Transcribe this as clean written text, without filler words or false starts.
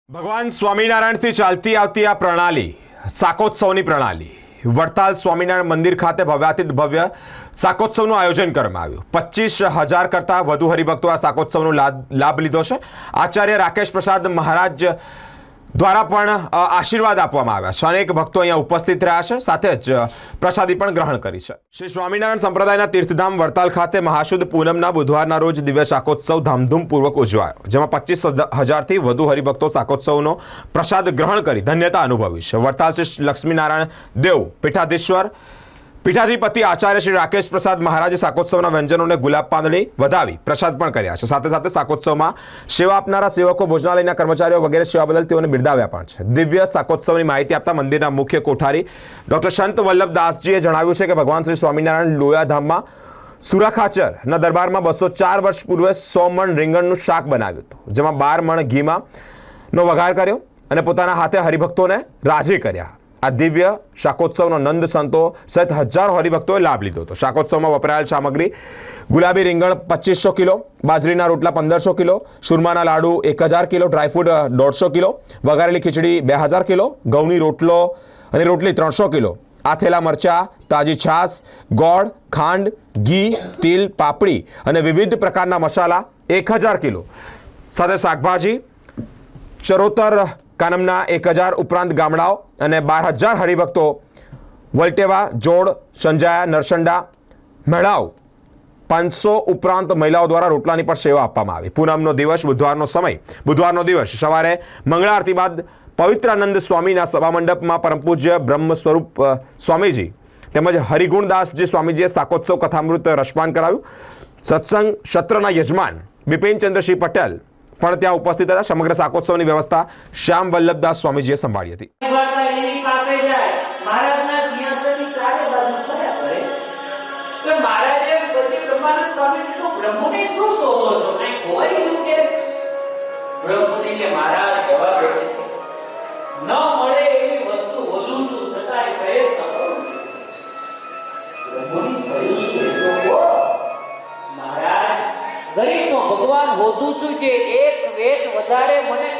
ભગવાન સ્વામિનારાયણથી ચાલતી આવતી આ પ્રણાલી શાકોત્સવની પ્રણાલી વડતાલ સ્વામિનારાયણ મંદિર ખાતે ભવ્યાતિત ભવ્ય શાકોત્સવનું આયોજન કરવામાં આવ્યું। 25,000 કરતાં વધુ હરિભક્તો આ શાકોત્સવનો લાભ લીધો છે। આચાર્ય રાકેશ પ્રસાદ મહારાજ દ્વારા પણ આશીર્વાદ આપવામાં આવ્યા છે। અનેક ભક્તો અહીંયા ઉપસ્થિત રહ્યા છે, સાથે જ પ્રસાદી પણ ગ્રહણ કરી છે। શ્રી સ્વામિનારાયણ સંપ્રદાયના તીર્થધામ વડતાલ ખાતે મહાશુદ્ધ પૂનમના બુધવારના રોજ દિવ્ય શાકોત્સવ ધામધૂમપૂર્વક ઉજવાયો, જેમાં 25,000થી વધુ હરિભક્તો શાકોત્સવનો પ્રસાદ ગ્રહણ કરી ધન્યતા અનુભવી છે। વડતાલ શ્રી લક્ષ્મીનારાયણ દેવ પીઠાધિપતિ આચાર્ય શ્રી રાકેશ પ્રસાદ મહારાજે શાકોત્સવના વ્યંજનોને ગુલાબ પાંદડી વધાવી પ્રસાદ પણ કર્યા છે। સાથે સાથે શાકોત્સવમાં સેવા આપનારા સેવકો, ભોજનાલયના કર્મચારીઓ વગેરે સેવા બદલ તેઓને બિરદાવ્યા પણ છે। દિવ્ય શાકોત્સવની માહિતી આપતા મંદિરના મુખ્ય કોઠારી ડોક્ટર સંત વલ્લભદાસજીએ જણાવ્યું છે કે ભગવાન શ્રી સ્વામિનારાયણ લોયાધામમાં સુરાખાચરના દરબારમાં 204 વર્ષ પૂર્વે 100 મણ રીંગણનું શાક બનાવ્યું હતું, જેમાં 12 મણ ઘીમાં વઘાર કર્યો અને પોતાના હાથે હરિભક્તોને રાજી કર્યા। આ દિવ્ય શાકોત્સવનો નંદ સંતો સહિત હજારો હરિભક્તોએ લાભ લીધો હતો। શાકોત્સવમાં વપરાયેલ સામગ્રી: ગુલાબી રીંગણ 2500 કિલો, બાજરીના રોટલા 1500 કિલો, સુરમાના લાડુ 1000 કિલો, ડ્રાયફ્રૂટ 150 કિલો, વઘારેલી ખીચડી 2000 કિલો, ઘઉંની રોટલી 300 કિલો, આથેલા મરચા, તાજી છાશ, ગોળ, ખાંડ, ઘી, તિલ, પાપડી અને વિવિધ પ્રકારના મસાલા 1000 કિલો, સાથે શાકભાજી, ચરોતર કાનમના 1000 ઉપરાંત ગામડાઓ અને 12000 હરિભક્તો વલટેવા, જોડ, સંજાયા, નરસંડા, મેળાવ 500 ઉપરાંત મહિલાઓ દ્વારા રોટલાની પણ સેવા આપવામાં આવી। પૂનમનો દિવસ બુધવારનો દિવસ સવારે મંગળા આરતી બાદ પવિત્રાનંદ સ્વામીના સભામંડપમાં પરમ પૂજ્ય બ્રહ્મ સ્વરૂપ સ્વામીજી તેમજ હરિગુણદાસજી સ્વામીજીએ શાકોત્સવ કથામૃત રસપાન કરાવ્યું। સત્સંગ સત્રના યજમાન બિપિનચંદ્રસિંહ પટેલ પણ ત્યાં ઉપસ્થિત હતા। સમગ્ર શાકોત્સવની વ્યવસ્થા શ્યામ વલ્લભદાસ સ્વામીજીએ સંભાળી હતી। ગરીબનો ભગવાન હોતું છું જે એક વેટ વધારે મને